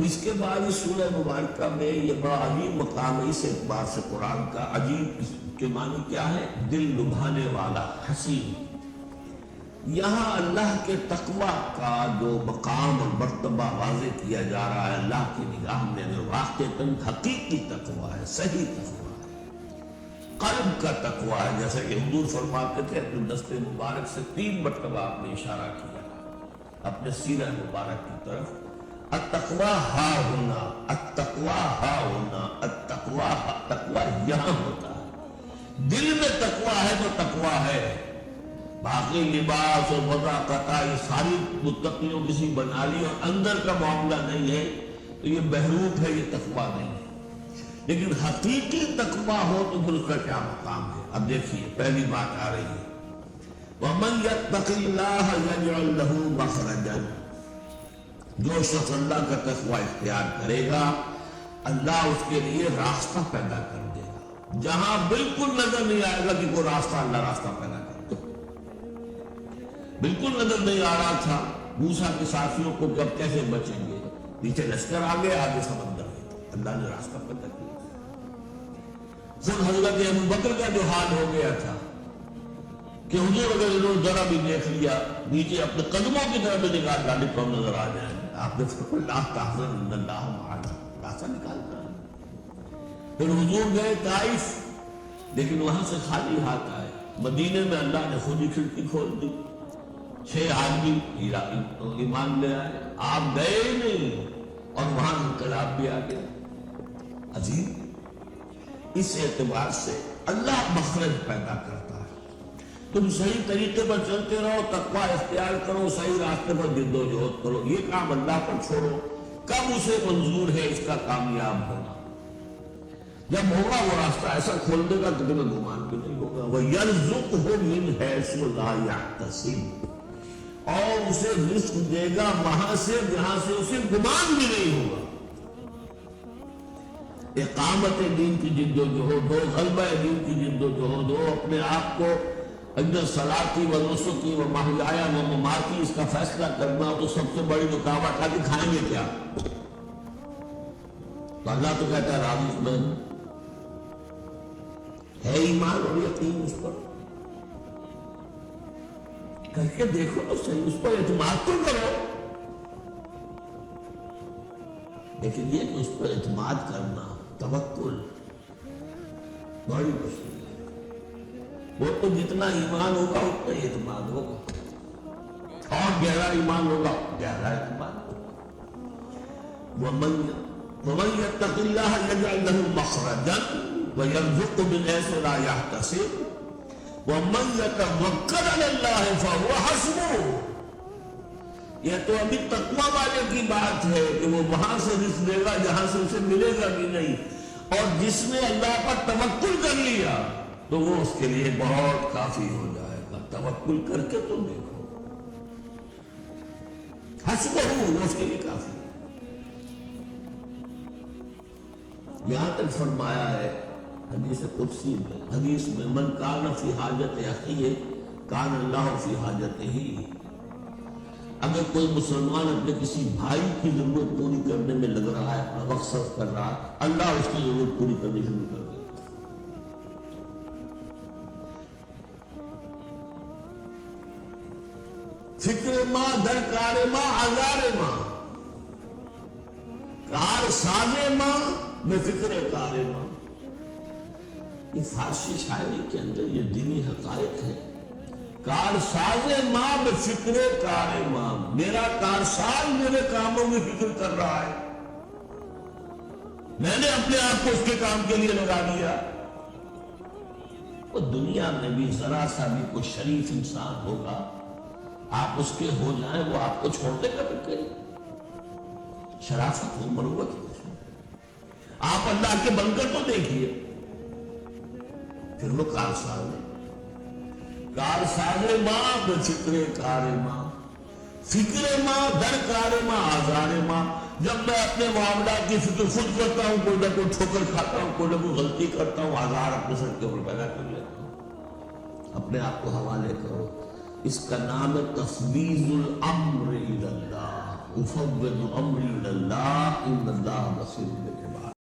اس کے بعد اس سورہ مبارکہ میں یہ بڑا عجیب مقام ہے اس اعتبار سے قرآن کا. عجیب کے معنی کیا ہے؟ دل لبھانے والا، حسین. یہاں اللہ کے تقوی کا جو مقام اور مرتبہ واضح کیا جا رہا ہے. اللہ کی نگاہ میں اگر واقعتاً حقیقی تقوی ہے، صحیح تقوی ہے، قلب کا تقوی ہے، جیسا کہ حضور فرماتے تھے اپنے دست مبارک سے 3 مرتبہ آپ نے اشارہ کیا اپنے سیرہ مبارک کی طرف. التقوی ہا ہونا، التقوی ہا ہونا، التقوی تقوی یہاں ہوتا ہے. دل میں تقوی ہے تو تقوی ہے. باقی لباس اور وضاقت یہ ساری متقیوں کسی بنا لی اور اندر کا معاملہ نہیں ہے تو یہ بہروپ ہے، یہ تقوی نہیں ہے. لیکن حقیقی تقوی ہو تو پھر اس کا کیا مقام ہے؟ اب دیکھیے پہلی بات آ رہی ہے وَمَنْ يَتَّقِ اللَّهَ يَجْعَلْ لَهُ مَخْرَجًا. جو شخص اللہ کا تقوی اختیار کرے گا اللہ اس کے لیے راستہ پیدا کر دے گا. جہاں بالکل نظر نہیں آئے گا کہ کوئی راستہ، اللہ راستہ پیدا کر دے. بالکل نظر نہیں آ رہا تھا موسیٰ کے ساتھیوں کو کہ اب کیسے بچیں گے، پیچھے لشکر آگے آگے سمندر ہے، اللہ نے راستہ پیدا کیا. خود حضرت ابوبکر کا جو حال ہو گیا تھا کہ حضور اگر انہوں نے ذرا بھی دیکھ لیا نیچے اپنے قدموں کی طرف بھی نگاہ ڈالی تو ہم نظر آ جائیں. آپ نے فرمایا لا تحزن ان اللہ معنا، راستہ نکالتا ہے. پھر حضور گئے طائف لیکن وہاں سے خالی ہاتھ آئے. مدینے میں اللہ نے خود ہی کھڑکی کھول دی، 6 آدمی ایمان لے آئے. آپ گئے ہی نہیں اور وہاں انقلاب بھی آ گیا. عجیب. اس اعتبار سے اللہ مخرج پیدا کرتا ہے. تم صحیح طریقے پر چلتے رہو، تقوی اختیار کرو، صحیح راستے پر جد و جہد کرو. یہ کام اللہ پر چھوڑو. کب اسے منظور ہے اس کا کامیاب ہونا؟ جب ہوگا وہ راستہ ایسا کھول دے گا کہ تمہیں گمان بھی نہیں ہوگا. وَيَرْزُقْهُ مِنْ حَيْثُ لَا يَحْتَسِبُ، اور اسے رزق دے گا وہاں سے جہاں سے اسے گمان بھی نہیں ہوگا. اقامت دین کی جد و جہد ہو، غلبہ دین کی جد و جہد ہو، اپنے آپ کو اندر صلاتی و نسکی و محیایا و مماتی اس کا فیصلہ کرنا ہو تو سب سے بڑی رکاوٹ ہے کہ کھائیں گے کیا. تو اللہ تو کہتا ہے راضی میں ہے ایمان اور یقین اس پر کر کے دیکھو تو صحیح، اس پر اعتماد تو کرو. لیکن یہ کہ اس پر اعتماد کرنا، توکل بڑی مشکل ہے. وہ تو جتنا ایمان ہوگا اتنا ہی اعتماد ہوگا، اور گہرا ایمان ہوگا گہرا اعتماد ہوگا. وَمَنْ يَتَّقِ اللَّهَ يَجْعَلْ لَهُ مَخْرَجًا وَيَرْزُقْهُ مِنْ حَيْثُ لَا يَحْتَسِبُ وَمَنْ يَتَوَكَّلْ عَلَى اللَّهِ فَهُوَ حَسْبُهُ. یہ تو ابھی تقوی والے کی بات ہے کہ وہ وہاں سے رزق دے گا جہاں سے اسے ملے گا بھی نہیں. اور جس نے اللہ پر توکل کر لیا تو وہ اس کے لیے بہت کافی ہو جائے گا. توکل کر کے تو دیکھو، حسبہ وہ اس کے لیے کافی. یہاں تک فرمایا ہے حدیث قدسی میں، حدیث میں من کان فی حاجت اخیہ کان اللہ فی حاجتہ. اگر کوئی مسلمان اپنے کسی بھائی کی ضرورت پوری کرنے میں لگ رہا ہے، اپنا وقت صرف کر رہا ہے، اللہ اس کی ضرورت پوری کرنی شروع کر دے. فکر ماں در کار ماں آزار ماں، کار ساز ماں میں فکر کار ماں. یہ فارسی شاعری کے اندر یہ دینی حقائق ہے. کار ساز ماں میں فکر کار ماں، میرا کارساز میرے کاموں میں فکر کر رہا ہے، میں نے اپنے آپ کو اس کے کام کے لیے لگا دیا. وہ دنیا میں بھی ذرا سا بھی کوئی شریف انسان ہوگا، آپ اس کے ہو جائیں وہ آپ کو چھوڑنے کا فکر ہے. شرافت ہو، مروت ہو. آپ اللہ کے بن کر تو دیکھیے. پھر وہ کارساز ہے. کارساز ماں بے فکر کار ماں، فکر ماں در کار ماں آزار ماں. جب میں اپنے معاملات کی فکر خود کرتا ہوں، کوئی نہ کوئی ٹھوکر کھاتا ہوں، کوئی نہ کوئی غلطی کرتا ہوں، آزار اپنے سر کے اوپر پیدا کر لیتا ہوں. اپنے آپ کو حوالے کرو. اس کا نام ہے تفویض الامر الی اللہ. افوض امری الی اللہ ان اللہ بصیر